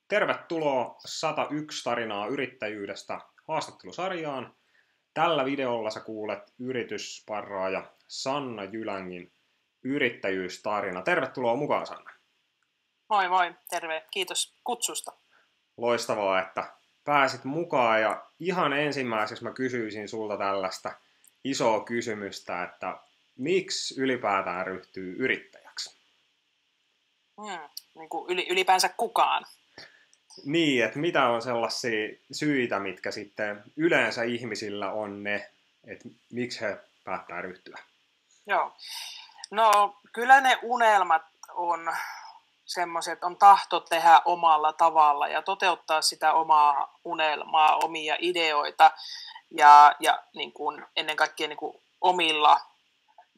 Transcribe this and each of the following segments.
Tervetuloa 101 tarinaa yrittäjyydestä haastattelusarjaan. Tällä videolla sä kuulet yritysparraaja Sanna Jylängin yrittäjyystarina. Tervetuloa mukaan, Sanna. Moi moi, terve. Kiitos kutsusta. Loistavaa, että pääsit mukaan, ja ihan ensimmäiseksi mä kysyisin sulta tällaista isoa kysymystä, että miksi ylipäätään ryhtyy yrittäjäksi? Niin kuin ylipäänsä kukaan. Niin, että mitä on sellaisia syitä, mitkä sitten yleensä ihmisillä on ne, että miksi he päättää ryhtyä? Joo. No kyllä ne unelmat on semmoiset, että on tahto tehdä omalla tavalla ja toteuttaa sitä omaa unelmaa, omia ideoita ja niin kuin ennen kaikkea niin kuin omilla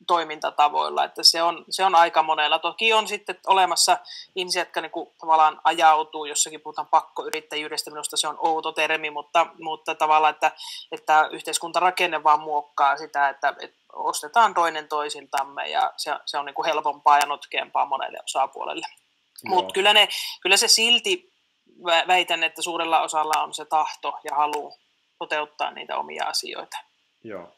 toimintatavoilla, että se on aika monella. Toki on sitten olemassa ihmisiä, jotka niin kuin tavallaan ajautuu, jossakin puhutaan pakkoyrittäjyydestä, minusta se on outo termi, mutta tavallaan, että yhteiskuntarakenne vaan muokkaa sitä, että ostetaan toinen toisiltamme ja se on niin kuin helpompaa ja notkeampaa monelle osapuolelle. Mutta kyllä se silti väitän, että suurella osalla on se tahto ja halu toteuttaa niitä omia asioita. Joo.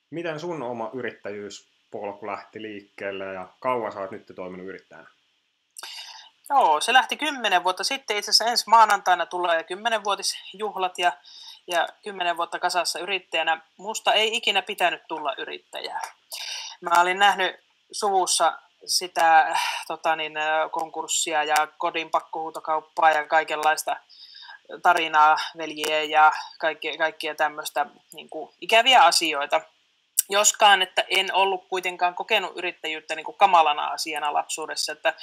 Miten sun oma yrittäjyyspolku lähti liikkeelle ja kauan sä oot nyt toiminut yrittäjänä? Joo, se lähti 10 vuotta sitten. Itse asiassa ensi maanantaina tulee 10-vuotisjuhlat ja 10 vuotta kasassa yrittäjänä. Musta ei ikinä pitänyt tulla yrittäjää. Mä olin nähnyt suvussa sitä konkurssia ja kodin pakkohuutokauppaa ja kaikenlaista tarinaa, veljiä ja kaikkia tämmöistä niin kuin ikäviä asioita. Joskaan, että en ollut kuitenkaan kokenut yrittäjyyttä niin kuin kamalana asiana lapsuudessa, että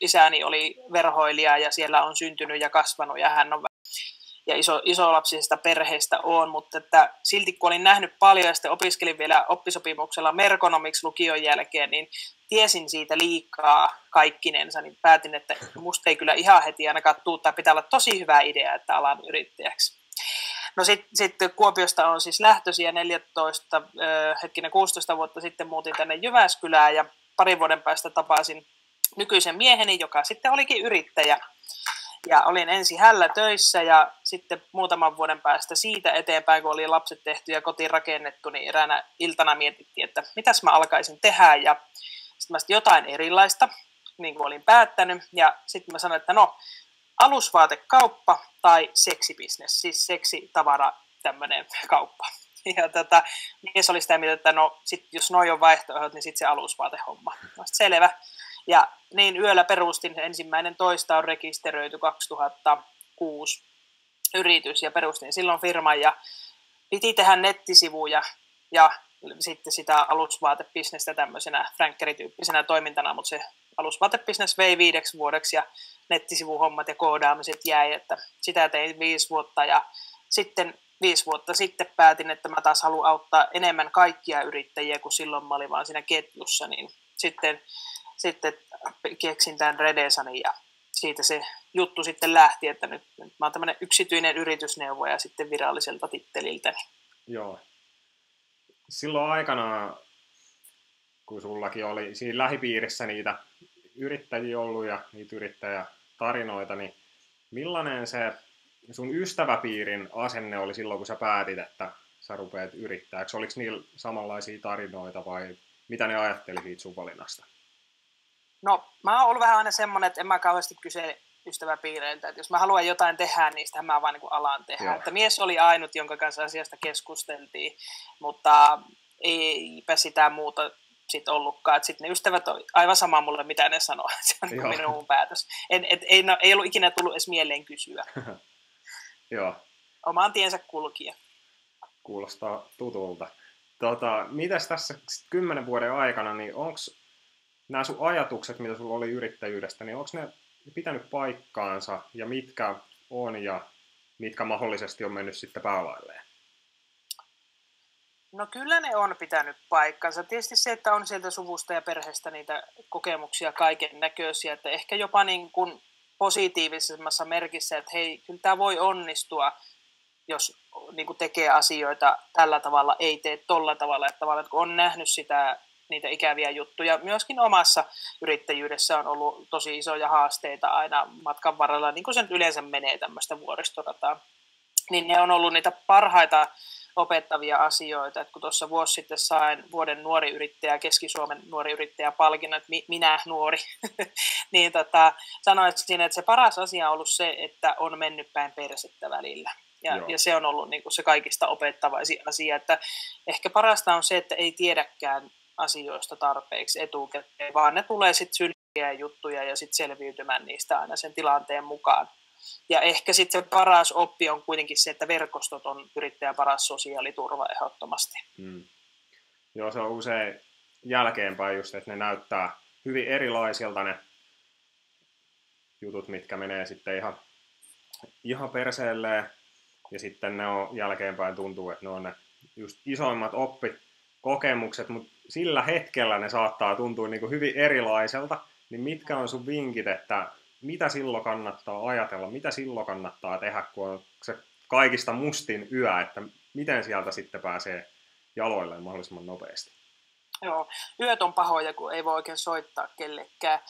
isäni oli verhoilija ja siellä on syntynyt ja kasvanut ja hän on ja isolapsisesta perheestä on, mutta että silti kun olin nähnyt paljon ja sitten opiskelin vielä oppisopimuksella merkonomiksi lukion jälkeen, niin tiesin siitä liikaa kaikkinensa, niin päätin, että musta ei kyllä ihan heti ainakaan tai pitää olla tosi hyvä idea, että alan yrittäjäksi. No sitten Kuopiosta on siis lähtöisiä 16 vuotta sitten muutin tänne Jyväskylään ja parin vuoden päästä tapasin nykyisen mieheni, joka sitten olikin yrittäjä. Ja olin ensin hällä töissä ja sitten muutaman vuoden päästä siitä eteenpäin, kun oli lapset tehty ja koti rakennettu, niin eräänä iltana mietittiin, että mitäs mä alkaisin tehdä. Ja sitten mä jotain erilaista, niin kuin olin päättänyt. Ja sitten mä sanoin, että no, alusvaatekauppa tai seksibisnes, siis seksitavara tämmöinen kauppa. Ja mies oli sitä mieltä, että no, sit, jos noi on vaihtoehdot, niin sitten se alusvaatehomma. No, selvä. Ja niin yöllä perustin, ensimmäinen toista on rekisteröity 2006 yritys ja perustin silloin firman ja piti tehdä nettisivuja ja sitten sitä alusvaatebisnestä tämmöisenä fränkkärityyppisenä toimintana, mutta se alusvaatebisnes vei 5 vuodeksi ja nettisivuhommat ja koodaamiset jäi, että sitä tein 5 vuotta ja sitten 5 vuotta sitten päätin, että mä taas haluan auttaa enemmän kaikkia yrittäjiä, kun silloin mä olin vaan siinä ketjussa, niin sitten keksin tämän Redesanin ja siitä se juttu sitten lähti, että nyt mä oon tämmöinen yksityinen yritysneuvoja sitten viralliselta titteliltäni. Joo. Silloin aikana, kun sullakin oli siinä lähipiirissä niitä yrittäjiä ollut ja niitä yrittäjätarinoita, niin millainen se sun ystäväpiirin asenne oli silloin, kun sä päätit, että sä rupeat yrittäjäksi? Oliko niillä samanlaisia tarinoita vai mitä ne ajatteli siitä sun valinnasta? No, mä oon ollut vähän aina semmoinen, että en mä kauheasti kyse ystäväpiireiltä, että jos mä haluan jotain tehdä, niin sitä mä vaan niin kuin alan tehdä. Että mies oli ainut, jonka kanssa asiasta keskusteltiin, mutta eipä sitä muuta sitten ollutkaan. Sitten ne ystävät on aivan sama mulle, mitä ne sanoo. Se on niin minun päätös. Ei ollut ikinä tullut edes mieleen kysyä. Joo. Omaan tiensä kulkija. Kuulostaa tutulta. Mitäs tässä 10 vuoden aikana, niin onko nämä sun ajatukset, mitä sulla oli yrittäjyydestä, niin onko ne pitänyt paikkaansa ja mitkä on ja mitkä mahdollisesti on mennyt sitten päälailleen? No kyllä ne on pitänyt paikkansa. Tietysti se, että on sieltä suvusta ja perheestä niitä kokemuksia kaiken näköisiä, että ehkä jopa niin kuin positiivisemmassa merkissä, että hei, kyllä tämä voi onnistua, jos niin kuin tekee asioita tällä tavalla, ei tee tolla tavalla, että tavallaan kun on nähnyt sitä niitä ikäviä juttuja. Myöskin omassa yrittäjyydessä on ollut tosi isoja haasteita aina matkan varrella, niin kuin se nyt yleensä menee tämmöistä vuoristorataa. Niin ne on ollut niitä parhaita opettavia asioita, että kun tuossa vuosi sitten sain vuoden nuori yrittäjä, Keski-Suomen nuori yrittäjä palkinnon, että minä nuori, niin sanoisin, että se paras asia on ollut se, että on mennyt päin persettä välillä. Ja se on ollut niin kuin se kaikista opettavaisin asia, että ehkä parasta on se, että ei tiedäkään asioista tarpeeksi etukäteen, vaan ne tulee sitten sylkiä juttuja ja sitten selviytymään niistä aina sen tilanteen mukaan. Ja ehkä sitten se paras oppi on kuitenkin se, että verkostot on yrittäjän paras sosiaaliturva ehdottomasti. Joo, se on usein jälkeenpäin just, että ne näyttää hyvin erilaisilta ne jutut, mitkä menee sitten ihan perseelleen. Ja sitten ne on jälkeenpäin tuntuu, että ne on ne just isoimmat oppikokemukset, mutta sillä hetkellä ne saattaa tuntua niin kuin hyvin erilaiselta. Niin mitkä on sun vinkit, että mitä silloin kannattaa ajatella, mitä silloin kannattaa tehdä, kun on se kaikista mustin yö, että miten sieltä sitten pääsee jaloilleen mahdollisimman nopeasti? Joo, yöt on pahoja, kun ei voi oikein soittaa kellekään.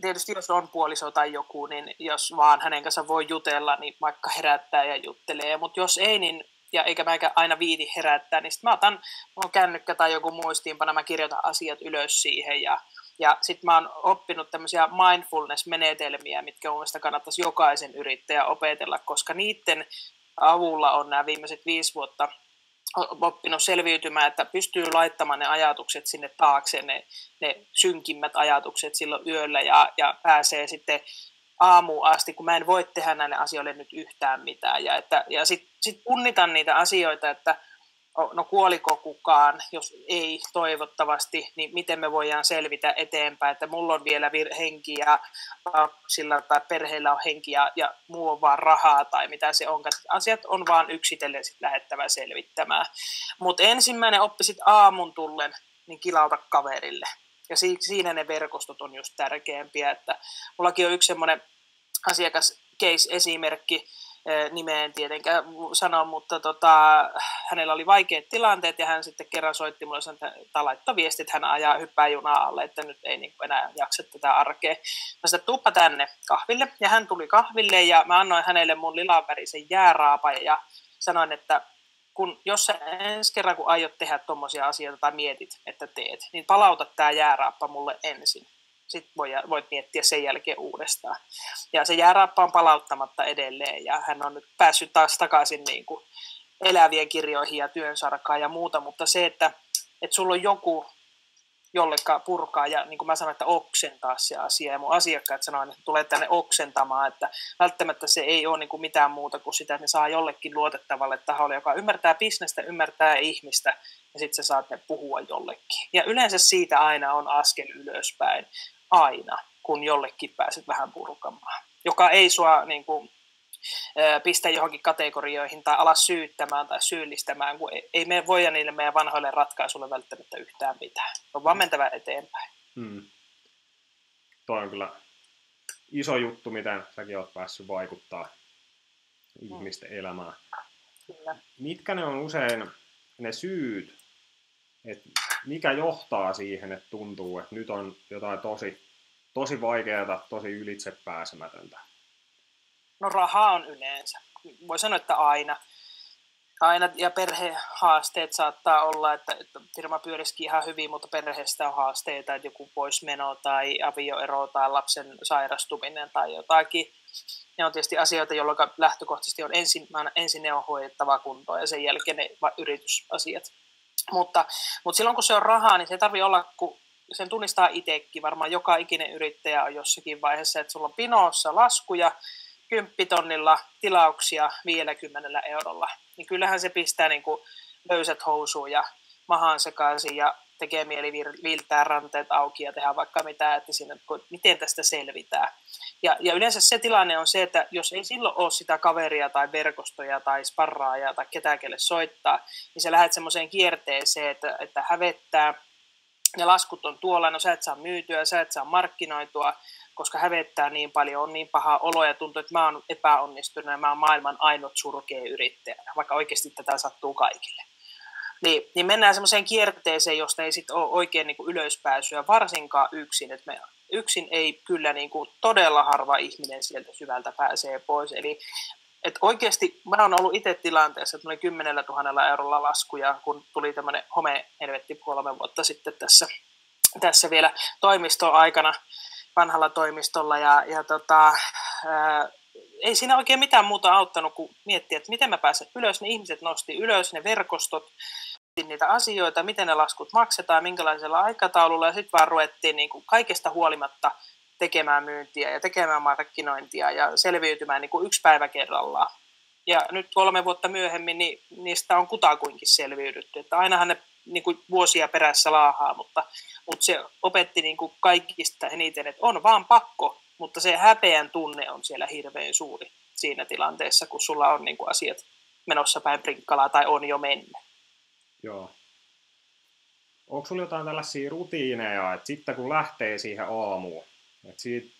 Tietysti jos on puoliso tai joku, niin jos vaan hänen kanssa voi jutella, niin vaikka herättää ja juttelee. Mutta jos ei, niin, ja eikä mä aina viiti herättää, niin sitten mä otan mun kännykkä tai joku muistiinpano, mä kirjoitan asiat ylös siihen. Ja sitten mä oon oppinut tämmöisiä mindfulness-menetelmiä, mitkä mun mielestä kannattaisi jokaisen yrittäjän opetella, koska niiden avulla on nämä viimeiset 5 vuotta oppinut selviytymään, että pystyy laittamaan ne ajatukset sinne taakse, ne synkimmät ajatukset silloin yöllä ja pääsee sitten aamuun asti, kun mä en voi tehdä näille asioille nyt yhtään mitään. Ja sitten punnitan niitä asioita, että no kuoliko kukaan, jos ei toivottavasti, niin miten me voidaan selvitä eteenpäin, että mulla on vielä henki ja lapsilla tai perheillä on henki ja muu on vaan rahaa tai mitä se onkaan. Asiat on vaan yksitellen sit lähettävä selvittämään. Mutta ensimmäinen oppi sit aamun tullen, niin kilauta kaverille. Ja siinä ne verkostot on just tärkeämpiä, että mullakin on yksi semmoinen asiakas-case-esimerkki, nimeen tietenkään sano, mutta hänellä oli vaikeat tilanteet ja hän sitten kerran soitti mulle tai laittoi viesti, että hän hyppää junaa alle, että nyt ei niin enää jaksa tätä arkea. Mä sanoin, tuuppa tänne kahville ja hän tuli kahville ja mä annoin hänelle mun lilanvärisen jääraapan ja sanoin, että jos sä ensi kerran kun aiot tehdä tommosia asioita tai mietit, että teet, niin palauta tää jääraappa mulle ensin. Sitten voit miettiä sen jälkeen uudestaan. Ja se jääraappa on palauttamatta edelleen, ja hän on nyt päässyt taas takaisin niin kuin elävien kirjoihin ja työnsarkaan ja muuta, mutta se, että sulla on joku, jolleka purkaa, ja niin kuin mä sanoin, että oksentaa se asia, ja mun asiakkaat sanoivat, että tulee tänne oksentamaan, että välttämättä se ei ole niin kuin mitään muuta kuin sitä, että ne saa jollekin luotettavalle taholle, joka ymmärtää bisnestä, ymmärtää ihmistä, ja sitten sä saat ne puhua jollekin. Ja yleensä siitä aina on askel ylöspäin. Aina, kun jollekin pääset vähän purkamaan, joka ei sua niin kuin, pistä johonkin kategorioihin tai ala syyttämään tai syyllistämään, kun ei me voida niille meidän vanhoille ratkaisuille välttämättä yhtään mitään. On vaan mentävä eteenpäin. Toi on kyllä iso juttu, miten säkin oot päässyt vaikuttaa ihmisten elämään. Kyllä. Mitkä ne on usein ne syyt, että mikä johtaa siihen, että tuntuu, että nyt on jotain tosi vaikeaa, tosi ylitsepääsemätöntä? No raha on yleensä. Voi sanoa, että aina. Ja perhehaasteet saattaa olla, että firma pyörisikin ihan hyvin, mutta perheestä on haasteita, että joku poismeno tai avioero tai lapsen sairastuminen tai jotakin. Ne on tietysti asioita, jolloin lähtökohtaisesti on ensin ne on hoidettava kuntoon ja sen jälkeen ne yritysasiat. Mutta silloin kun se on rahaa, niin se ei tarvitse olla, kun sen tunnistaa itsekin. Varmaan joka ikinen yrittäjä on jossakin vaiheessa, että sulla on pinossa laskuja, 10 000 tilauksia 50 eurolla. Niin kyllähän se pistää niin kuin löysät housuun ja mahaan sekaisin ja tekee mieli viiltää ranteet auki ja tehdä vaikka mitä, että siinä, miten tästä selvitään. Ja yleensä se tilanne on se, että jos ei silloin ole sitä kaveria tai verkostoja tai sparraajaa tai ketään, kelle soittaa, niin sä lähdet semmoiseen kierteeseen, että hävettää, ne laskut on tuolla, no sä et saa myytyä, sä et saa markkinoitua, koska hävettää niin paljon, on niin paha olo ja tuntuu, että mä oon epäonnistunut ja mä oon maailman ainut surkea yrittäjä, vaikka oikeasti tätä sattuu kaikille. niin mennään semmoiseen kierteeseen, josta ei sitten ole oikein niin kuin ylöspääsyä, varsinkaan yksin. Et me yksin ei kyllä niin kuin todella harva ihminen sieltä syvältä pääsee pois. Eli et oikeasti mä oon ollut itse tilanteessa, että tuli 10 000 eurolla laskuja, kun tuli tämmöinen homehelvetti 3 vuotta sitten tässä vielä toimistoaikana, vanhalla toimistolla. Ei siinä oikein mitään muuta auttanut kuin miettiä, että miten mä pääsen ylös. Ne ihmiset nosti ylös ne verkostot, niitä asioita, miten ne laskut maksetaan, minkälaisella aikataululla, ja sitten vaan ruvettiin niin kuin kaikesta huolimatta tekemään myyntiä ja tekemään markkinointia ja selviytymään niin kuin yksi päivä kerrallaan. Ja nyt 3 vuotta myöhemmin niin niistä on kutakuinkin selviydytty. Että ainahan ne niin kuin vuosia perässä laahaa, mutta se opetti niin kuin kaikista eniten, että on vaan pakko, mutta se häpeän tunne on siellä hirveän suuri siinä tilanteessa, kun sulla on niin kuin asiat menossa päin prinkkalaa tai on jo mennyt. Joo. Onko sulla jotain tällaisia rutiineja, että sitten kun lähtee siihen aamuun, että siitä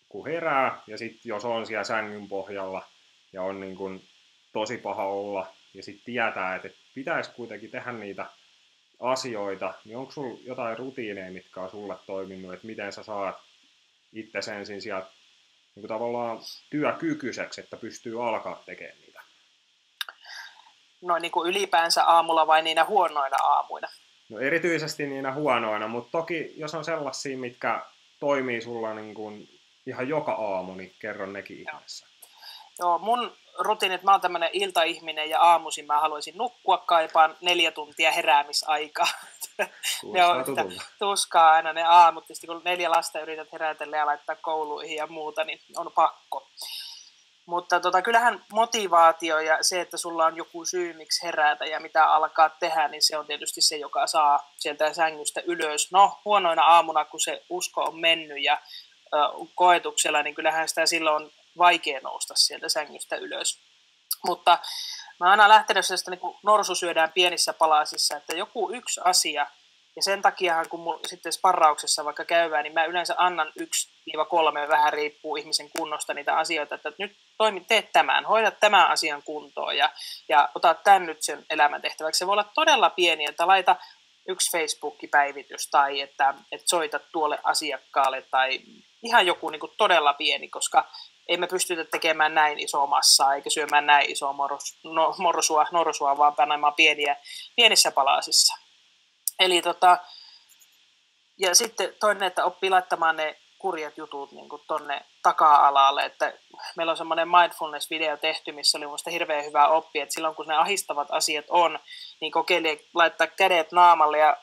kun herää ja sitten jos on siellä sängyn pohjalla ja on niin kuin tosi paha olla ja sitten tietää, että pitäisi kuitenkin tehdä niitä asioita, niin onko sulla jotain rutiineja, mitkä on sulle toiminut, että miten sä saat itse ensin sieltä niin kuin tavallaan työkykyiseksi, että pystyy alkaa tekemään niitä? No niin kuin ylipäänsä aamulla vai niinä huonoina aamuina? No erityisesti niinä huonoina, mutta toki jos on sellaisia, mitkä toimii sulla niin kuin ihan joka aamu, niin kerron nekin ihmeessä. Joo, mun rutiinit, mä oon tämmönen iltaihminen ja aamuisin mä haluaisin nukkua, kaipaan 4 tuntia heräämisaikaa. Ne on tuskaa aina ne aamut, tietysti kun 4 lasta yrität herätellä ja laittaa kouluihin ja muuta, niin on pakko. Mutta kyllähän motivaatio ja se, että sulla on joku syy, miksi herätä ja mitä alkaa tehdä, niin se on tietysti se, joka saa sieltä sängystä ylös. No, huonoina aamuna, kun se usko on mennyt ja koetuksella, niin kyllähän sitä silloin on vaikea nousta sieltä sängystä ylös. Mutta mä aina lähtenyt sellaista, niin kuin norsu syödään pienissä palasissa, että joku yksi asia, ja sen takiahan kun mun sitten sparrauksessa vaikka käydään, niin mä yleensä annan 1-3, vähän riippuu ihmisen kunnosta niitä asioita, että nyt teet tämän, hoida tämän asian kuntoon ja ota tämän nyt sen elämän tehtäväksi. Se voi olla todella pieni, että laita 1 Facebook-päivitys tai että soita tuolle asiakkaalle tai ihan joku niin kuin todella pieni, koska ei me pystytä tekemään näin isoa massaa eikä syömään näin isoa norsua, vaan panemaan pienissä palasissa. Eli ja sitten toinen, että oppii laittamaan ne kurjat jutut niin kuin tonne taka-alalle, että meillä on semmoinen mindfulness-video tehty, missä oli minusta hirveän hyvä oppi, että silloin kun ne ahistavat asiat on, niin kokeili laittaa kädet naamalle ja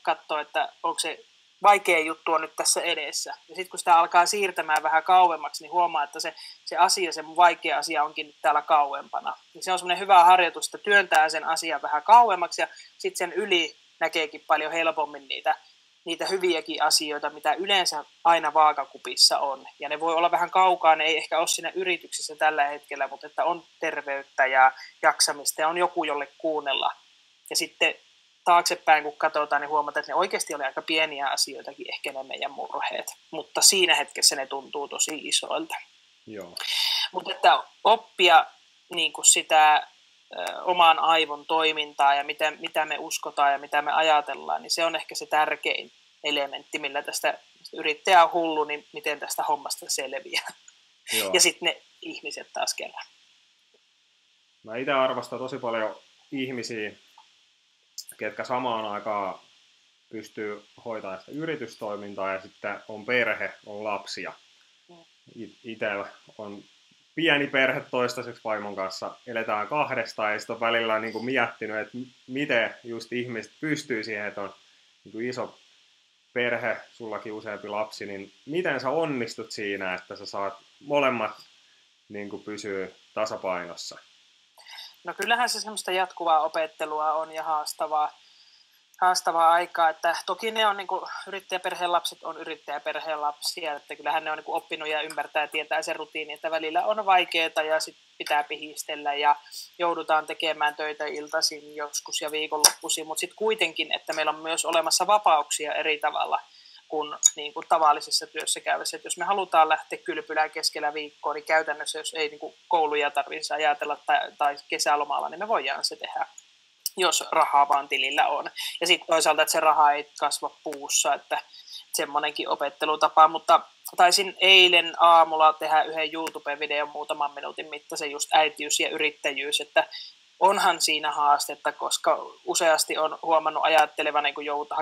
katsoa, että onko se vaikea juttu on nyt tässä edessä. Ja sitten kun sitä alkaa siirtämään vähän kauemmaksi, niin huomaa, että se asia, se vaikea asia onkin nyt täällä kauempana. Ja se on semmoinen hyvä harjoitus, että työntää sen asian vähän kauemmaksi ja sitten sen yli näkeekin paljon helpommin niitä hyviäkin asioita, mitä yleensä aina vaakakupissa on. Ja ne voi olla vähän kaukaa, ne ei ehkä ole siinä yrityksessä tällä hetkellä, mutta että on terveyttä ja jaksamista ja on joku, jolle kuunnella. Ja sitten taaksepäin, kun katsotaan, niin huomataan, että ne oikeasti oli aika pieniä asioitakin, ehkä ne meidän murheet. Mutta siinä hetkessä ne tuntuu tosi isoilta. Joo. Mutta että oppia niin kuin sitä oman aivon toimintaa ja mitä me uskotaan ja mitä me ajatellaan, niin se on ehkä se tärkein elementti, millä tästä yrittäjä on hullu, niin miten tästä hommasta selviää. Joo. Ja sitten ne ihmiset taas kerran. Mä itse arvostan tosi paljon ihmisiä, ketkä samaan aikaan pystyy hoitamaan sitä yritystoimintaa ja sitten on perhe, on lapsia. Itsellä on pieni perhe toistaiseksi vaimon kanssa, eletään 2 ja sitten on välillä niin kuin miettinyt, että miten just ihmiset pystyy siihen, että on niin kuin iso perhe, sullakin useampi lapsi, niin miten sä onnistut siinä, että sä saat molemmat niin kuin pysyä tasapainossa? No kyllähän se semmoista jatkuvaa opettelua on ja haastavaa aikaa, että toki ne on niin kuin, yrittäjäperheen lapset on yrittäjäperheen lapsia, että kyllähän ne on niin kuin, oppinut ja ymmärtää ja tietää sen rutiini, että välillä on vaikeaa ja sitten pitää pihistellä ja joudutaan tekemään töitä iltaisin joskus ja viikonloppuisin, mutta sitten kuitenkin, että meillä on myös olemassa vapauksia eri tavalla kuin, niin kuin tavallisessa työssä käyvässä. Että jos me halutaan lähteä kylpylään keskellä viikkoa, niin käytännössä jos ei niin kuin kouluja tarvitse ajatella tai kesälomalla, niin me voidaan se tehdä. jos rahaa vaan tilillä on. Ja sitten toisaalta, että se raha ei kasva puussa, että semmoinenkin opettelutapa, mutta taisin eilen aamulla tehdä yhden YouTube-videon muutaman minuutin mittaisen just äitiys ja yrittäjyys, että onhan siinä haastetta, koska useasti on huomannut ajattelevan, kun joutuu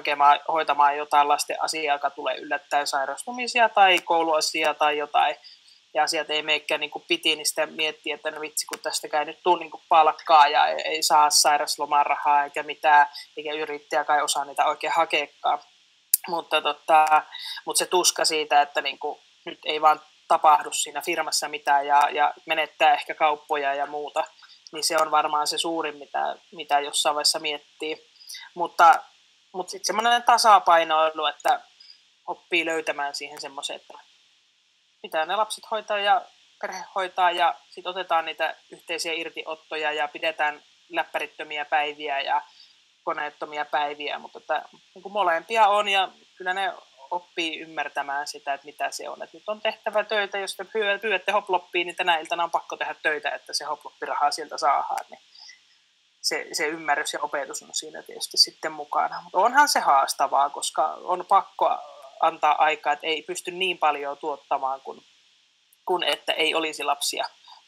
hoitamaan jotain lasten asiaa, joka tulee yllättäen sairastumisia tai kouluasiaa tai jotain, ja asiat ei meekään niin kuin piti, niin sitä miettiä, että no vitsi, kun tästäkään nyt tuu niin kuin palkkaa ja ei saa sairaslomarahaa eikä mitään, eikä yrittäjä kai osaa niitä oikein hakeekaan. Mutta se tuska siitä, että niin kuin nyt ei vaan tapahdu siinä firmassa mitään ja menettää ehkä kauppoja ja muuta, niin se on varmaan se suurin, mitä jossain vaiheessa miettii. Mutta sitten semmoinen tasapainoilu, että oppii löytämään siihen semmoisen, että pitää ne lapset hoitaa ja perhe hoitaa ja sitten otetaan niitä yhteisiä irtiottoja ja pidetään läppärittömiä päiviä ja koneettomia päiviä, mutta että, niin kuin molempia on ja kyllä ne oppii ymmärtämään sitä, että mitä se on. Että nyt on tehtävä töitä, jos te pyydätte hoploppiin, niin tänä iltana on pakko tehdä töitä, että se hoploppirahaa sieltä saadaan. Niin se ymmärrys ja opetus on siinä tietysti sitten mukana. Mutta onhan se haastavaa, koska on pakko antaa aikaa, että ei pysty niin paljon tuottamaan kuin että ei olisi lapsia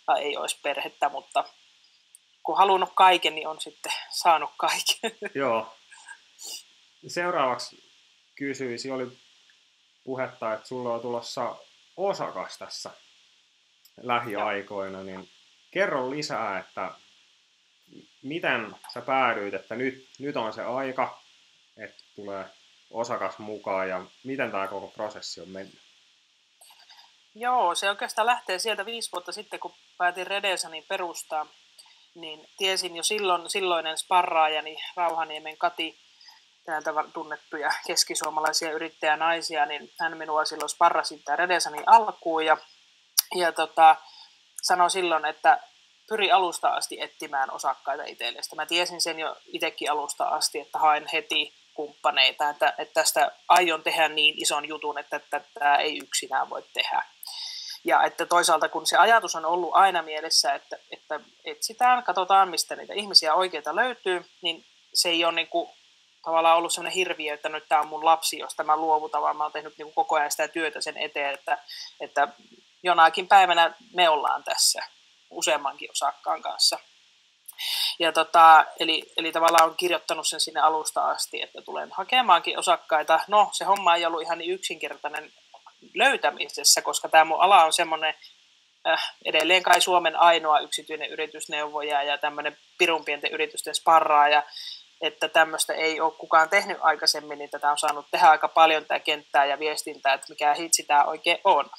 tai ei olisi perhettä, mutta kun halunnut kaiken, niin on sitten saanut kaiken. Joo. Seuraavaksi kysyisi, oli puhetta, että sulla on tulossa osakas tässä lähiaikoina, niin kerro lisää, että miten sä päädyit, että nyt on se aika, että tulee osakas mukaan ja miten tämä koko prosessi on mennyt? Joo, se oikeastaan lähtee sieltä 5 vuotta sitten, kun päätin Redesanin perustaa, niin tiesin jo silloinen sparraajani Rauhaniemen Kati, täältä tunnettuja keskisuomalaisia yrittäjänaisia, niin hän minua silloin sparrasi tämän Redesanin alkuun ja sanoi silloin, että pyri alusta asti etsimään osakkaita itsellesi. Mä tiesin sen jo itsekin alusta asti, että haen heti kumppaneita, että tästä aion tehdä niin ison jutun, että tätä ei yksinään voi tehdä. Ja että toisaalta kun se ajatus on ollut aina mielessä, että etsitään, katsotaan mistä niitä ihmisiä oikeita löytyy, niin se ei ole niin kuin tavallaan ollut sellainen hirviö, että nyt tämä on mun lapsi, josta mä luovutan, vaan mä oon tehnyt niin kuin koko ajan sitä työtä sen eteen, että jonakin päivänä me ollaan tässä useammankin osakkaan kanssa. Ja eli tavallaan on kirjoittanut sen sinne alusta asti, että tulen hakemaankin osakkaita. No, se homma ei ollut ihan niin yksinkertainen löytämisessä, koska tämä mun ala on semmoinen edelleen kai Suomen ainoa yksityinen yritysneuvoja ja tämmöinen pirun pienten yritysten sparraaja, että tämmöistä ei ole kukaan tehnyt aikaisemmin, niin tätä on saanut tehdä aika paljon tämä kenttää ja viestintää, että mikä hitsi tämä oikein on.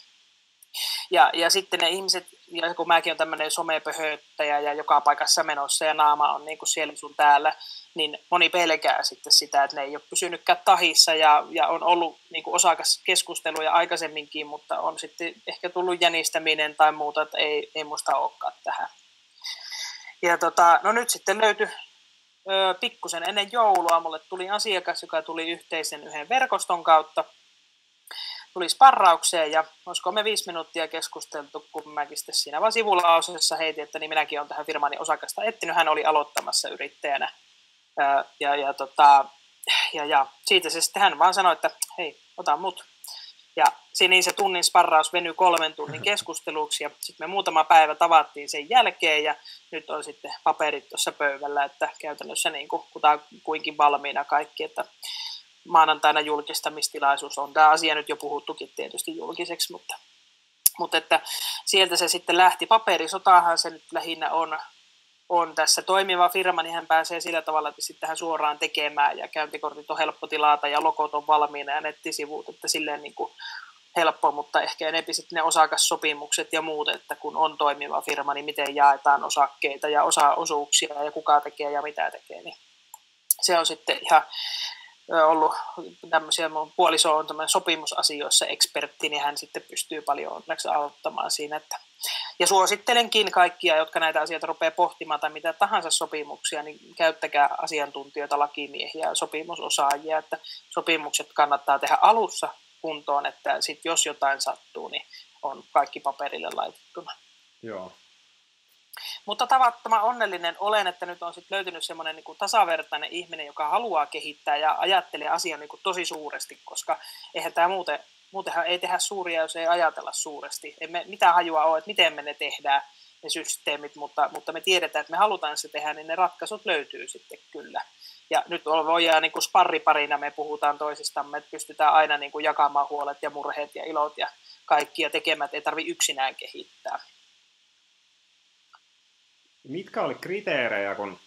Ja sitten ne ihmiset, ja kun mäkin olen tämmöinen somepöhöttäjä ja joka paikassa menossa ja naama on niin kuin siellä sun täällä, niin moni pelkää sitten sitä, että ne ei ole pysynytkään tahissa ja on ollut niin kuin osakaskeskusteluja aikaisemminkin, mutta on sitten ehkä tullut jänistäminen tai muuta, että ei musta olekaan tähän. Ja no nyt sitten löytyi pikkusen ennen joulua, mulle tuli asiakas, joka tuli yhteisen yhden verkoston kautta, tuli sparraukseen ja olisiko me 5 minuuttia keskusteltu, kun mäkin sitten siinä vaan sivulausessa heitin, että niin minäkin olen tähän firmani osakasta etsinyt. Hän oli aloittamassa yrittäjänä ja siitä se sitten hän vaan sanoi, että hei, ota mut. Ja niin se tunnin sparraus venyi 3 tunnin keskusteluksi ja sitten me muutama päivä tavattiin sen jälkeen ja nyt on sitten paperit tuossa pöydällä, että käytännössä niin kuin kuinkin valmiina kaikki, että maanantaina julkistamistilaisuus on. Tämä asia nyt jo puhuttukin tietysti julkiseksi, mutta että sieltä se sitten lähti. Paperisotahan se nyt lähinnä on tässä toimiva firma, niin hän pääsee sillä tavalla, että sitten hän suoraan tekemään ja käyntikortit on helppo tilata ja logot on valmiina ja nettisivut, että silleen niin kuin helppo, mutta ehkä enemmän sitten ne osakassopimukset ja muut, että kun on toimiva firma, niin miten jaetaan osakkeita ja osuuksia ja kuka tekee ja mitä tekee, niin se on sitten ihan ollut tämmöisiä, mun puoliso on tämmöinen sopimusasioissa ekspertti, niin hän sitten pystyy paljon onneksi auttamaan siinä. Ja suosittelenkin kaikkia, jotka näitä asioita rupeaa pohtimaan tai mitä tahansa sopimuksia, niin käyttäkää asiantuntijoita, lakimiehiä ja sopimusosaajia, että sopimukset kannattaa tehdä alussa kuntoon, että sitten jos jotain sattuu, niin on kaikki paperille laitettuna. Joo. Mutta tavattoman onnellinen olen, että nyt on sitten löytynyt semmoinen niin kuin tasavertainen ihminen, joka haluaa kehittää ja ajattelee asian niin kuin tosi suuresti, koska eihän tämä muutenhan ei tehdä suuria, jos ei ajatella suuresti. Emme mitään hajua ole, että miten me ne tehdään, ne systeemit, mutta me tiedetään, että me halutaan se tehdä, niin ne ratkaisut löytyy sitten kyllä. Ja nyt voidaan niin kuin sparriparina, me puhutaan toisistamme, että pystytään aina niin kuin jakamaan huolet ja murheet ja ilot ja kaikki ja tekemät, ei tarvitse yksinään kehittää. Mitkä oli kriteerejä, kun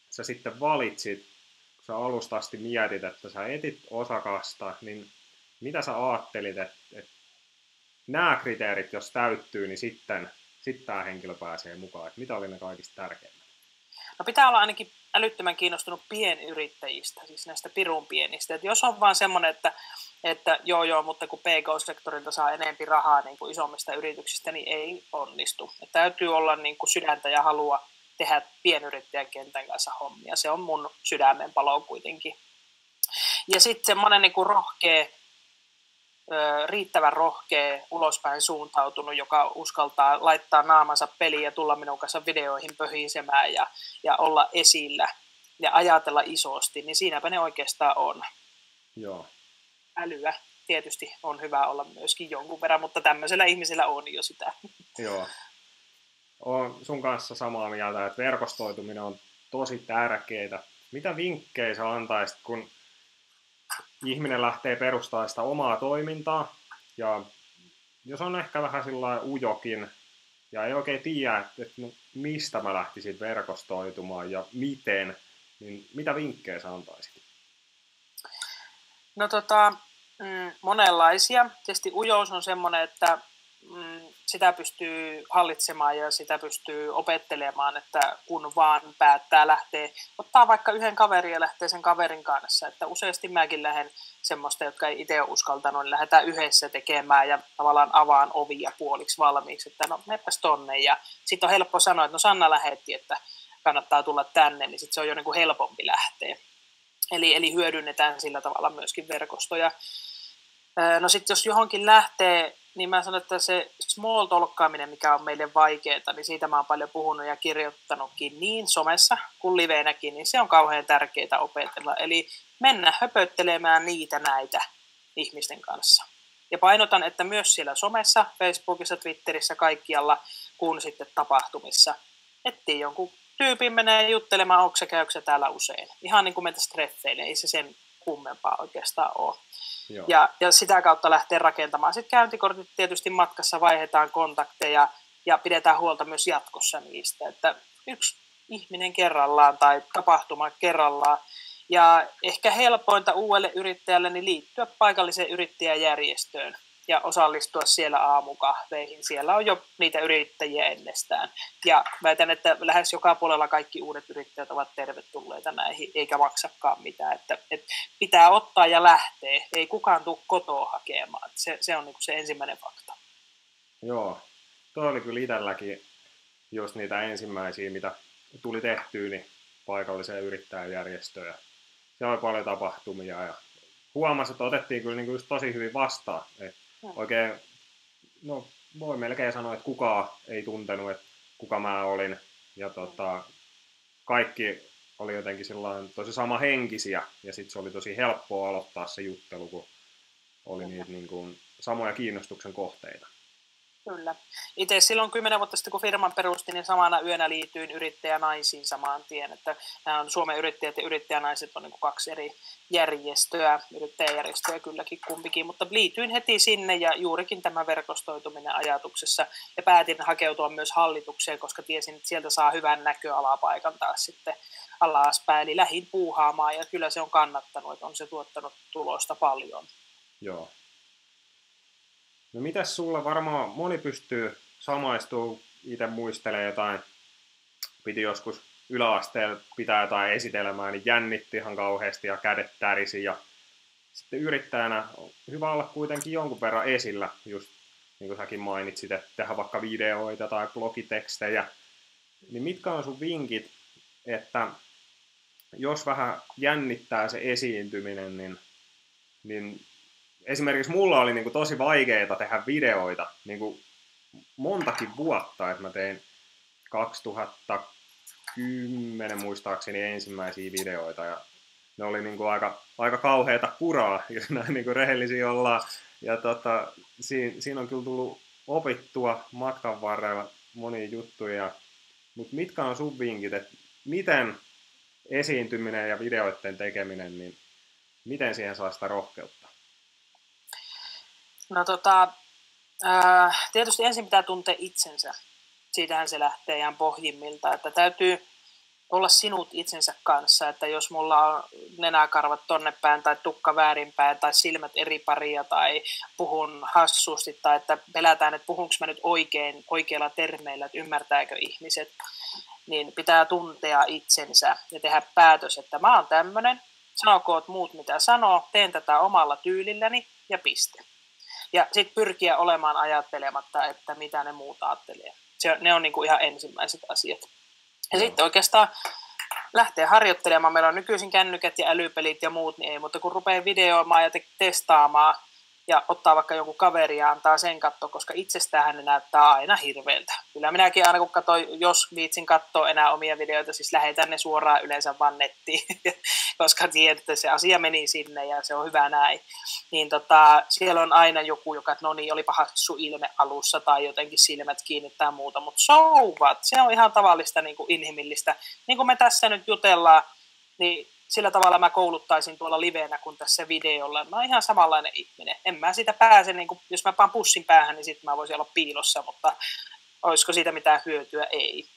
sä sitten valitsit, kun sä alusta asti mietit, että sä etit osakasta, niin mitä sä ajattelit, että nämä kriteerit, jos täyttyy, niin sitten tämä henkilö pääsee mukaan? Että mitä oli ne kaikista tärkeimmät? No pitää olla ainakin älyttömän kiinnostunut pienyrittäjistä, siis näistä pirun pienistä. Et jos on vaan semmoinen, että joo, mutta kun PK-sektorilta saa enemmän rahaa niin kuin isommista yrityksistä, niin ei onnistu. Et täytyy olla niin kuin sydäntä ja halua tehdä pienyrittäjäkentän kanssa hommia. Se on mun sydämen palo kuitenkin. Ja sitten semmoinen niin kuin riittävän rohkea, ulospäin suuntautunut, joka uskaltaa laittaa naamansa peliin ja tulla minun kanssa videoihin pöhisemään ja olla esillä ja ajatella isosti, niin siinäpä ne oikeastaan on. Joo. Älyä tietysti on hyvä olla myöskin jonkun verran, mutta tämmöisellä ihmisellä on jo sitä. Joo. Olen sun kanssa samaa mieltä, että verkostoituminen on tosi tärkeää. Mitä vinkkejä sä antaisit, kun ihminen lähtee perustamaan sitä omaa toimintaa, ja jos on ehkä vähän sillä ujokin, ja ei oikein tiedä, että mistä mä lähtisin verkostoitumaan ja miten, niin mitä vinkkejä sä antaisit? No monenlaisia. Tietysti ujous on semmoinen, että sitä pystyy hallitsemaan ja sitä pystyy opettelemaan, että kun vaan päättää lähteä, ottaa vaikka yhden kaverin ja lähtee sen kaverin kanssa, että useasti mäkin lähden semmoista, jotka ei itse ole uskaltanut, niin lähdetään yhdessä tekemään ja tavallaan avaan ovia puoliksi valmiiksi, että no mepäs tonne ja sitten on helppo sanoa, että no Sanna lähetti, että kannattaa tulla tänne, niin sitten se on jo niin kuin helpompi lähteä. Eli hyödynnetään sillä tavalla myöskin verkostoja. No sitten jos johonkin lähtee, niin mä sanon, että se small talkkaaminen, mikä on meille vaikeaa, niin siitä mä oon paljon puhunut ja kirjoittanutkin niin somessa kuin liveenäkin, niin se on kauhean tärkeää opetella. Eli mennä höpöttelemään näitä ihmisten kanssa. Ja painotan, että myös siellä somessa, Facebookissa, Twitterissä, kaikkialla, kun sitten tapahtumissa, etsii jonkun tyypin menee juttelemaan, onko se käykö täällä usein. Ihan niin kuin mentäisiin treffeille, ei se sen kummempaa oikeastaan ole. Ja sitä kautta lähtee rakentamaan. Sitten käyntikortit tietysti matkassa vaihdetaan kontakteja ja pidetään huolta myös jatkossa niistä, että yksi ihminen kerrallaan tai tapahtuma kerrallaan. Ja ehkä helpointa uudelle yrittäjälle niin liittyä paikalliseen yrittäjäjärjestöön ja osallistua siellä aamukahveihin. Siellä on jo niitä yrittäjiä ennestään. Ja väitän, että lähes joka puolella kaikki uudet yrittäjät ovat tervetulleita näihin, eikä maksakaan mitään. Että pitää ottaa ja lähteä. Ei kukaan tule kotoa hakemaan. Se on niin kuin se ensimmäinen fakta. Joo, toi oli kyllä itselläkin just niitä ensimmäisiä, mitä tuli tehtyä, niin paikalliseen yrittäjäjärjestöön. Siellä oli paljon tapahtumia ja huomasi, että otettiin kyllä niin kuin just tosi hyvin vastaan. Oikein, no voi melkein sanoa, että kukaan ei tuntenut, että kuka mä olin. Ja kaikki oli jotenkin tosi samahenkisiä. Ja sitten se oli tosi helppoa aloittaa se juttelu, kun oli niitä niin kuin samoja kiinnostuksen kohteita. Kyllä. Itse silloin 10 vuotta sitten, kun firman perustin, niin samana yönä liityin yrittäjänaisiin samaan tien. Että nämä on Suomen yrittäjät ja yrittäjänaiset on niin kuin 2 eri järjestöä, yrittäjäjärjestöjä kylläkin kumpikin, mutta liityin heti sinne ja juurikin tämä verkostoituminen ajatuksessa ja päätin hakeutua myös hallitukseen, koska tiesin, että sieltä saa hyvän näköalapaikan taas sitten alaspäin, eli lähdin puuhaamaan ja kyllä se on kannattanut, että on se tuottanut tulosta paljon. Joo. No mitäs sulla, varmaan moni pystyy samaistumaan, itse muistelee jotain, piti joskus yläasteella pitää jotain esitelmää, niin jännitti ihan kauheasti ja kädet tärisi ja sitten yrittäjänä on hyvä olla kuitenkin jonkun verran esillä, just niin kuin säkin mainitsit, että tehdä vaikka videoita tai blogitekstejä, niin mitkä on sun vinkit, että jos vähän jännittää se esiintyminen, niin esimerkiksi mulla oli niinku tosi vaikeaa tehdä videoita niinku montakin vuotta, että mä tein 2010 muistaakseni ensimmäisiä videoita ja ne oli niin kuin aika kauheata kuraa, jos näin niin kuin rehellisiä ollaan. Ja siinä on kyllä tullut opittua matkan varrella monia juttuja. Mutta mitkä on sun vinkit, että miten esiintyminen ja videoiden tekeminen, niin miten siihen saa sitä rohkeutta? No tietysti ensin pitää tuntea itsensä. Siitähän se lähtee ihan pohjimmilta, että täytyy olla sinut itsensä kanssa, että jos mulla on nenäkarvat tonne päin tai tukka väärinpäin tai silmät eri paria tai puhun hassusti tai että pelätään, että puhunko mä nyt oikeilla termeillä, että ymmärtääkö ihmiset, niin pitää tuntea itsensä ja tehdä päätös, että mä oon tämmönen, sanokoot muut mitä sanoo, teen tätä omalla tyylilläni ja piste. Ja sitten pyrkiä olemaan ajattelematta, että mitä ne muut ajattelee. Ne on niinku ihan ensimmäiset asiat. Ja sitten oikeastaan lähtee harjoittelemaan. Meillä on nykyisin kännykät ja älypelit ja muut, niin ei, mutta kun rupeaa videoimaan ja testaamaan ja ottaa vaikka jonkun kaveri ja antaa sen katsoa, koska itsestään ne näyttää aina hirveältä. Kyllä minäkin aina kun katsoin, jos viitsin katsoa enää omia videoita, siis lähetän ne suoraan yleensä vaan nettiin, koska tiedät, että se asia meni sinne ja se on hyvä näin. Niin siellä on aina joku, joka, että no niin, olipa hassu ilme alussa tai jotenkin silmät kiinnittää muuta, mutta so what? Se on ihan tavallista niin kuin inhimillistä. Niin kuin me tässä nyt jutellaan, niin sillä tavalla mä kouluttaisin tuolla liveenä kuin tässä videolla. Mä oon ihan samanlainen ihminen. En mä siitä pääse, niin kuin, jos mä paan pussin päähän, niin sitten mä voisin olla piilossa, mutta olisiko siitä mitään hyötyä? Ei.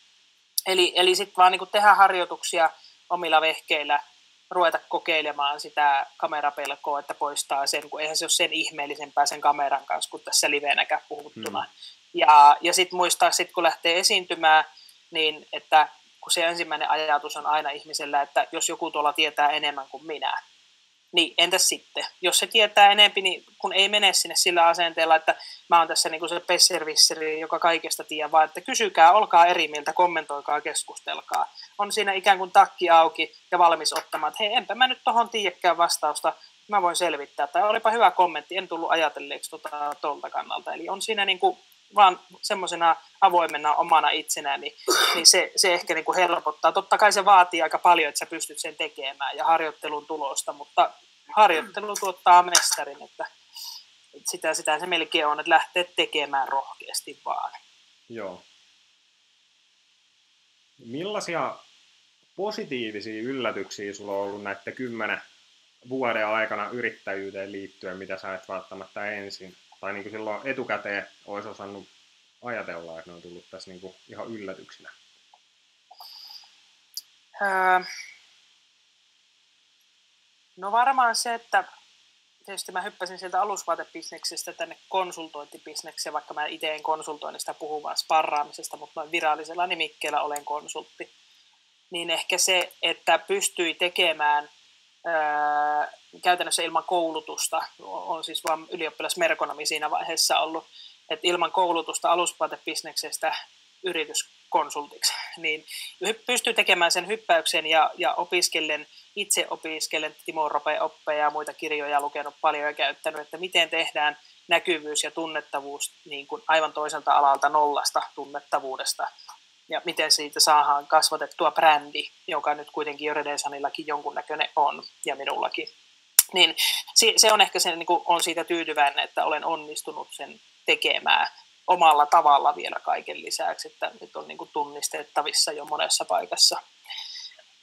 Eli sitten vaan niin kuin tehdä harjoituksia omilla vehkeillä, ruveta kokeilemaan sitä kamerapelkoa, että poistaa sen, kun eihän se ole sen ihmeellisempää sen kameran kanssa kuin tässä liveenäkään puhuttuna. Ja sitten muistaa, kun lähtee esiintymään, niin että kun se ensimmäinen ajatus on aina ihmisellä, että jos joku tuolla tietää enemmän kuin minä, niin entäs sitten? Jos se tietää enemmän, niin kun ei mene sinne sillä asenteella, että mä oon tässä niin se besservisseri, joka kaikesta tiedä, vaan että kysykää, olkaa eri mieltä, kommentoikaa, keskustelkaa. On siinä ikään kuin takki auki ja valmis ottamaan, että hei, enpä mä nyt tohon tiedäkään vastausta, mä voin selvittää. Tai olipa hyvä kommentti, en tullut ajatelleeksi tuolta kannalta. Eli on siinä niin kuin vaan semmoisena avoimena omana itsenään, niin se ehkä niin kuin helpottaa. Totta kai se vaatii aika paljon, että sä pystyt sen tekemään ja harjoittelun tulosta, mutta harjoittelu tuottaa mestarin, että sitä se melkein on, että lähtee tekemään rohkeasti vaan. Joo. Millaisia positiivisia yllätyksiä sulla on ollut näiden 10 vuoden aikana yrittäjyyteen liittyen, mitä sä et välttämättä ensin tai niin kuin silloin etukäteen olisi osannut ajatella, että ne on tullut tässä niin kuin ihan yllätyksinä? No varmaan se, että tietysti mä hyppäsin sieltä alusvaatebisneksestä tänne konsultointibisnekseen, vaikka mä itse en konsultoinnista puhu, vaan sparraamisesta, mutta noin virallisella nimikkeellä olen konsultti. Niin ehkä se, että pystyi tekemään käytännössä ilman koulutusta, on siis vain ylioppilasmerkonomi siinä vaiheessa ollut, että ilman koulutusta alusvaatebisneksestä yrityskonsultiksi, niin pystyy tekemään sen hyppäyksen ja itse opiskellen Timo Rope-oppeja ja muita kirjoja lukenut paljon ja käyttänyt, että miten tehdään näkyvyys ja tunnettavuus niin kuin aivan toiselta alalta nollasta tunnettavuudesta ja miten siitä saadaan kasvatettua brändi, joka nyt kuitenkin jo Redensanillakin jonkunnäköinen on ja minullakin. Niin se on ehkä se, niin kuin on siitä tyytyväinen, että olen onnistunut sen tekemään omalla tavalla vielä kaiken lisäksi, että nyt on niin kuin tunnistettavissa jo monessa paikassa.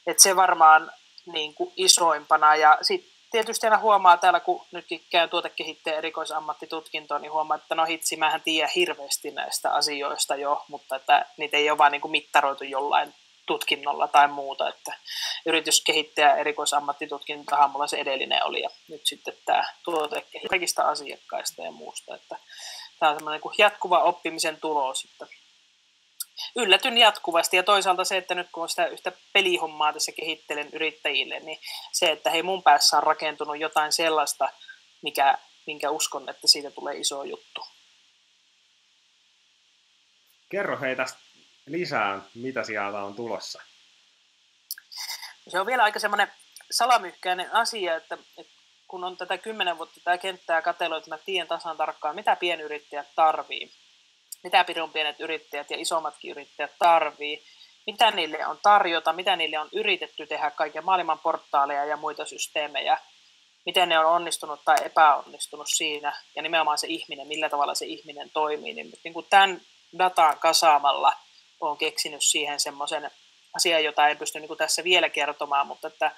Et se varmaan niin kuin isoimpana. Ja sitten tietysti aina huomaa täällä, kun nytkin käyn tuotekehittäjän erikoisammattitutkintoon, niin huomaa, että no hitsi, mähän tiedän hirveästi näistä asioista jo, mutta että niitä ei ole vaan niin kuin mittaroitu jollain tutkinnolla tai muuta, että yrityskehittäjän erikoisammattitutkintohan mulla se edellinen oli, ja nyt sitten tämä tuotekehittäjä kaikista asiakkaista ja muusta, että tämä on semmoinen niin jatkuva oppimisen tulos, että yllätyn jatkuvasti ja toisaalta se, että nyt kun sitä yhtä pelihommaa tässä kehittelen yrittäjille, niin se, että hei mun päässä on rakentunut jotain sellaista, minkä uskon, että siitä tulee iso juttu. Kerro hei tästä lisää, mitä sieltä on tulossa. Se on vielä aika semmoinen salamyhkäinen asia, että kun on tätä 10 vuotta tämä kenttää katsellut, että mä tiedän tasan tarkkaan, mitä pienyrittäjät tarvii. mitä pirun pienet yrittäjät ja isommatkin yrittäjät tarvii, mitä niille on tarjota, mitä niille on yritetty tehdä, kaiken maailman portaaleja ja muita systeemejä, miten ne on onnistunut tai epäonnistunut siinä, ja nimenomaan se ihminen, millä tavalla se ihminen toimii, niin kuin tämän datan kasaamalla olen keksinyt siihen semmoisen asian, jota en pysty niin kuin tässä vielä kertomaan, mutta että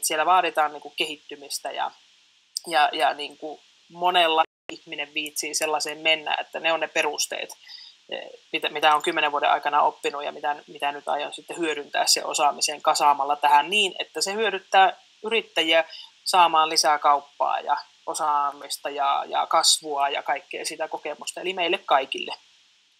siellä vaaditaan niin kuin kehittymistä ja niin kuin monella ihminen viitsii sellaiseen mennä, että ne on ne perusteet, mitä on 10 vuoden aikana oppinut ja mitä nyt aion sitten hyödyntää se osaamisen kasaamalla tähän niin, että se hyödyttää yrittäjiä saamaan lisää kauppaa ja osaamista ja kasvua ja kaikkea sitä kokemusta. Eli meille kaikille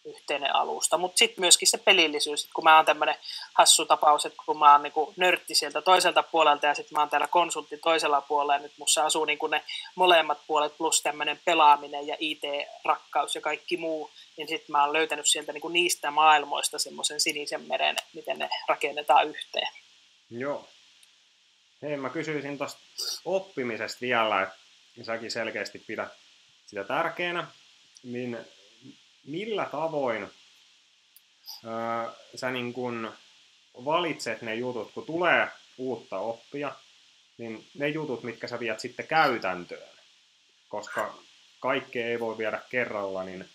yhteinen alusta. Mutta sitten myöskin se pelillisyys, kun mä oon tämmöinen hassu tapaus, että kun mä oon niinku nörtti sieltä toiselta puolelta ja sitten mä oon täällä konsultti toisella puolella ja nyt musta asuu niinku ne molemmat puolet plus tämmöinen pelaaminen ja IT-rakkaus ja kaikki muu, niin sitten mä oon löytänyt sieltä niinku niistä maailmoista semmoisen sinisen meren, miten ne rakennetaan yhteen. Joo. Hei, mä kysyisin tuosta oppimisesta vielä, että säkin selkeästi pidät sitä tärkeänä, niin millä tavoin sä niin kun valitset ne jutut, kun tulee uutta oppia, niin ne jutut, mitkä sä viet sitten käytäntöön, koska kaikkea ei voi viedä kerralla, niin...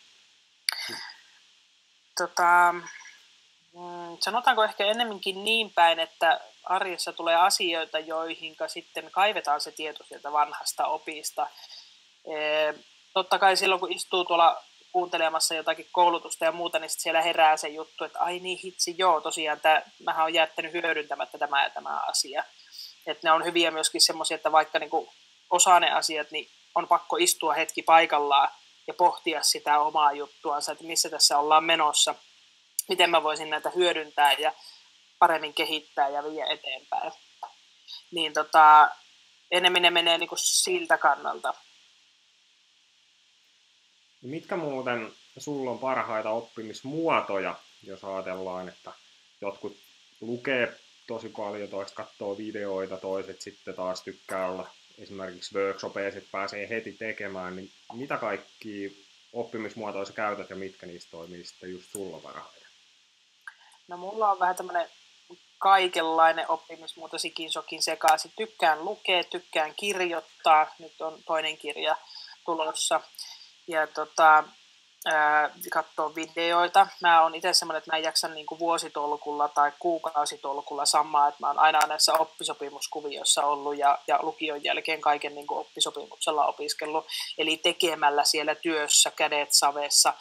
Sanotaanko ehkä ennemminkin niin päin, että arjessa tulee asioita, joihin sitten kaivetaan se tieto sieltä vanhasta opista. Totta kai silloin, kun istuu tuolla kuuntelemassa jotakin koulutusta ja muuta, niin siellä herää se juttu, että ai niin hitsi, joo, tosiaan mähän olen jättänyt hyödyntämättä tämä ja tämä asia. Että ne on hyviä myöskin semmoisia, että vaikka niinku osaa ne asiat, niin on pakko istua hetki paikallaan ja pohtia sitä omaa juttuansa, että missä tässä ollaan menossa, miten mä voisin näitä hyödyntää ja paremmin kehittää ja viedä eteenpäin. Niin enemmän ne menee niinku siltä kannalta. Mitkä muuten sulla on parhaita oppimismuotoja, jos ajatellaan, että jotkut lukee tosi paljon, toiset katsoo videoita, toiset sitten taas tykkää olla esimerkiksi workshopeissa, että pääsee heti tekemään, niin mitä kaikkia oppimismuotoja sä käytät ja mitkä niistä toimii sitten just sulla parhaiten? No mulla on vähän tämmöinen kaikenlainen oppimismuoto sikin sokin sekaisin. Tykkään lukea, tykkään kirjoittaa, nyt on toinen kirja tulossa. Ja katsoa videoita. Mä oon itse semmoinen, että mä en jaksa niinku vuositolkulla tai kuukausitolkulla samaa, että mä oon aina näissä oppisopimuskuvioissa ollut ja lukion jälkeen kaiken niinku oppisopimuksella opiskellut. Eli tekemällä siellä työssä, kädet savessa.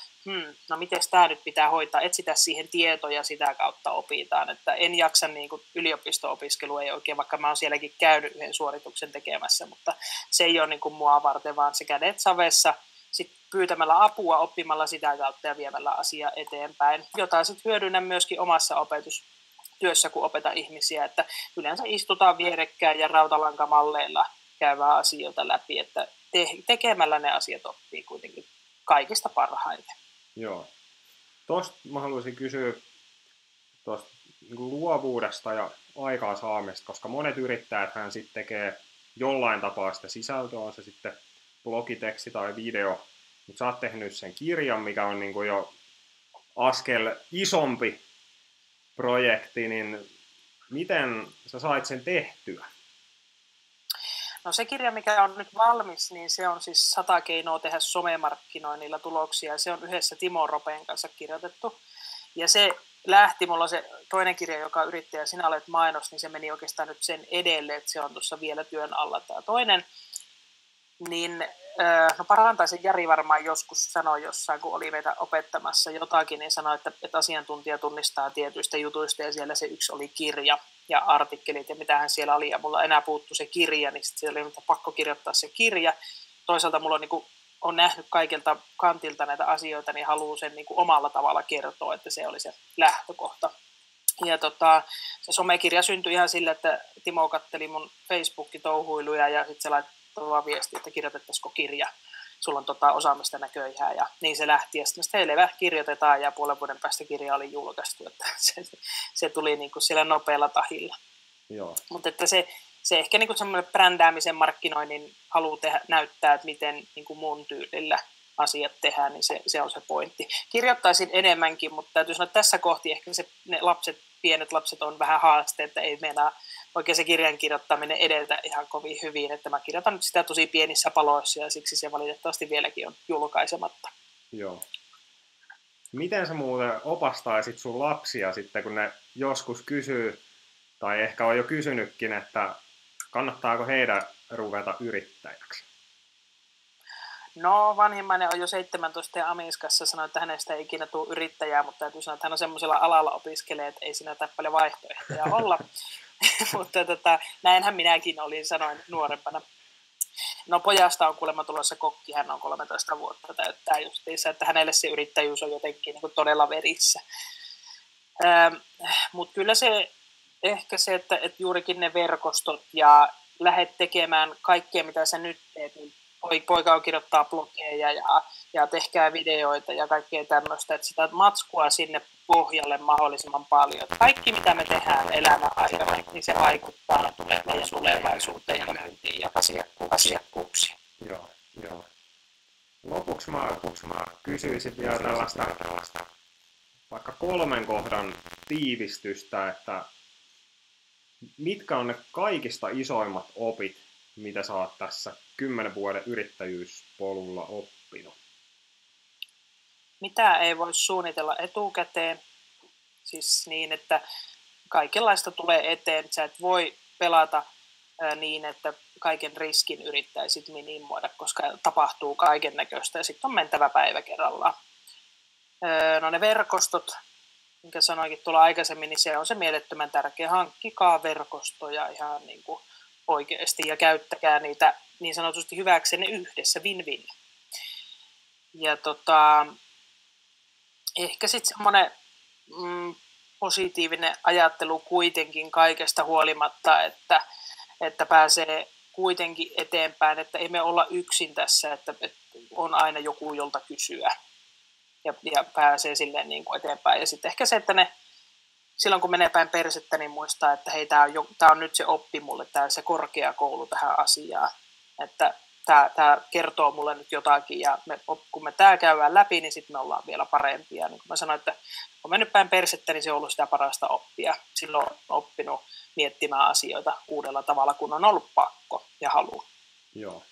No miten tämä nyt pitää hoitaa? Etsitä siihen tietoja, sitä kautta opitaan. Että en jaksa niinku yliopisto-opiskelua ei oikein, vaikka mä oon sielläkin käynyt yhden suorituksen tekemässä, mutta se ei ole niinku mua varten, vaan se kädet savessa. Sitten pyytämällä apua, oppimalla sitä kautta ja viemällä asiaa eteenpäin, jota sitten hyödynnän myöskin omassa opetustyössä, kun opetan ihmisiä, että yleensä istutaan vierekkäin ja rautalankamalleilla käydään asioita läpi, että tekemällä ne asiat oppii kuitenkin kaikista parhaiten. Joo. Tuosta mä haluaisin kysyä tuosta luovuudesta ja aikaansaamista, koska monet yrittäjäthän sitten tekee jollain tapaa sitä sisältöä, on se sitten blogiteksti tai video, mutta sä oot tehnyt sen kirjan, mikä on niin kuin jo askel isompi projekti, niin miten sä sait sen tehtyä? No se kirja, mikä on nyt valmis, niin se on siis 100 keinoa tehdä somemarkkinoinnilla tuloksia. Se on yhdessä Timo Ropen kanssa kirjoitettu. Ja se lähti, mulla on se toinen kirja, joka yrittäjä sinä olet mainos, niin se meni oikeastaan nyt sen edelle, että se on tuossa vielä työn alla tämä toinen. Niin, no parantaisen Jari varmaan joskus sanoi jossain, kun oli meitä opettamassa jotakin, niin sanoi, että asiantuntija tunnistaa tietyistä jutuista ja siellä se yksi oli kirja ja artikkelit ja mitähän siellä oli ja mulla enää puuttu se kirja, niin sitten siellä oli pakko kirjoittaa se kirja. Toisaalta mulla on, niin kuin, on nähnyt kaikilta kantilta näitä asioita, niin haluaa sen niin kuin omalla tavalla kertoa, että se oli se lähtökohta. Ja se somekirja syntyi ihan sillä, että Timo katteli mun Facebook-touhuiluja ja sitten se laittoi viesti, että kirjoitettaisiko kirja, sulla on osaamista näköjään, ja niin se lähti, ja sitten heille kirjoitetaan, ja puolen vuoden päästä kirja oli julkaistu, että se tuli niin kuin siellä nopealla tahilla. Mutta että se ehkä niin kuin semmoinen brändäämisen markkinoinnin haluaa näyttää, että miten niin kuin mun tyylillä asiat tehdään, niin se on se pointti. Kirjoittaisin enemmänkin, mutta täytyy sanoa, että tässä kohti ehkä ne pienet lapset on vähän haaste, että ei meinaa oikein se kirjan kirjoittaminen edeltä ihan kovin hyvin, että mä kirjoitan nyt sitä tosi pienissä paloissa ja siksi se valitettavasti vieläkin on julkaisematta. Joo. Miten sä muuten opastaisit sun lapsia sitten, kun ne joskus kysyy, tai ehkä on jo kysynytkin, että kannattaako heidän ruveta yrittäjäksi? No, vanhimmainen on jo 17 ja Amiskassa sanoi, että hänestä ei ikinä tule yrittäjää, mutta täytyy sanoa, että hän on semmoisella alalla opiskelee, että ei siinä ole paljon vaihtoehtoja olla. Mutta näinhän minäkin olin, sanoin nuorempana. No, pojasta on kuulemma tulossa kokki, hän on 13 vuotta täyttää justiinsa, että hänelle se yrittäjyys on jotenkin niin kuin todella verissä. Mutta kyllä se, ehkä se, että juurikin ne verkostot ja lähdet tekemään kaikkea, mitä sä nyt teet, niin poika on kirjoittaa blogeja ja tehkää videoita ja kaikkea tämmöistä, että sitä matskua sinne pohjalle mahdollisimman paljon. Kaikki, mitä me tehdään elämän aikana, niin se vaikuttaa meidän tulevaisuuteen ja myyntiin ja asiakkuuksiin. Joo. Lopuksi mä kysyisin vielä tällaista vaikka 3 kohdan tiivistystä, että mitkä on ne kaikista isoimmat opit, mitä sä oot tässä 10 vuoden yrittäjyyspolulla oppinut? Mitä ei voi suunnitella etukäteen, siis niin, että kaikenlaista tulee eteen. Sä et voi pelata niin, että kaiken riskin yrittäisit minimoida, koska tapahtuu kaiken näköistä ja sitten on mentävä päivä kerrallaan. No ne verkostot, minkä sanoinkin tuolla aikaisemmin, niin se on se mielettömän tärkeä. Hankkikaa verkostoja ihan niin kuin oikeasti ja käyttäkää niitä niin sanotusti hyväksenne yhdessä, win-win. Ja ehkä sitten semmoinen positiivinen ajattelu kuitenkin kaikesta huolimatta, että pääsee kuitenkin eteenpäin, että emme olla yksin tässä, että on aina joku, jolta kysyä ja pääsee silleen niin kuin eteenpäin. Ja sitten ehkä se, että silloin kun menee päin persettä, niin muistaa, että hei, tämä on nyt se oppi mulle, tämä se korkeakoulu tähän asiaan, että tämä kertoo mulle nyt jotakin ja kun me tämä käydään läpi, niin sitten me ollaan vielä parempia. Niin kuin mä sanoin, että kun mennyt päin persettä, niin se on ollut sitä parasta oppia. Silloin on oppinut miettimään asioita uudella tavalla, kun on ollut pakko ja halu. Joo.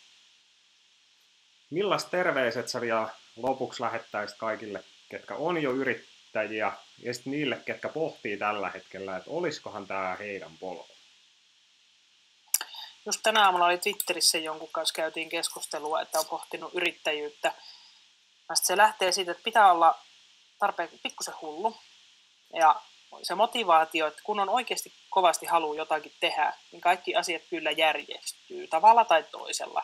Millaiset terveiset sä vielä lopuksi lähettäisit kaikille, ketkä on jo yrittäjiä, ja sitten niille, ketkä pohtii tällä hetkellä, että olisikohan tämä heidän polku? Just tänä aamulla oli Twitterissä jonkun kanssa käytiin keskustelua, että on pohtinut yrittäjyyttä. Se lähtee siitä, että pitää olla tarpeeksi pikkusen hullu. Ja se motivaatio, että kun on oikeasti kovasti haluaa jotakin tehdä, niin kaikki asiat kyllä järjestyy tavalla tai toisella.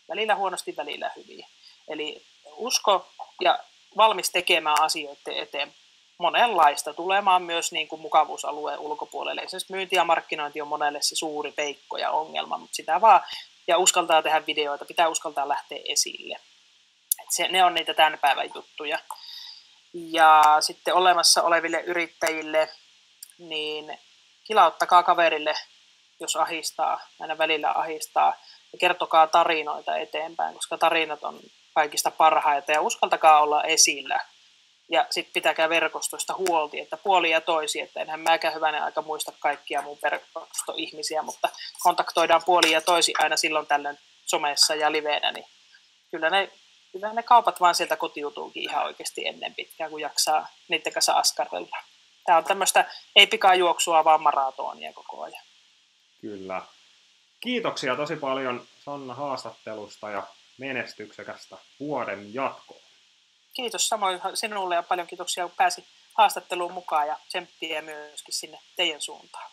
Välillä huonosti, välillä hyvin. Eli usko ja valmis tekemään asioiden eteen monenlaista, tulemaan myös niin kuin mukavuusalueen ulkopuolelle. Esimerkiksi myynti ja markkinointi on monelle se suuri peikko ja ongelma, mutta sitä vaan, ja uskaltaa tehdä videoita, pitää uskaltaa lähteä esille. Ne on niitä tämän päivän juttuja. Ja sitten olemassa oleville yrittäjille, niin kilauttakaa kaverille, jos ahistaa, aina välillä ahistaa, ja kertokaa tarinoita eteenpäin, koska tarinat on kaikista parhaita, ja uskaltakaa olla esillä. Ja sitten pitäkää verkostosta huolti, että puoli ja toisi, että enhän mäkään hyvänen aika muista kaikkia mun verkostoihmisiä, mutta kontaktoidaan puoli ja toisi aina silloin tällöin somessa ja liveenä, niin kyllä ne kaupat vaan sieltä kotiutuukin ihan oikeasti ennen pitkään, kun jaksaa niiden kanssa askarrella. Tämä on tämmöistä ei pikajuoksua, vaan maratonia koko ajan. Kyllä. Kiitoksia tosi paljon Sanna haastattelusta ja menestyksekästä vuoden jatkoa. Kiitos samoin sinulle ja paljon kiitoksia, kun pääsi haastatteluun mukaan ja tsemppiä myöskin sinne teidän suuntaan.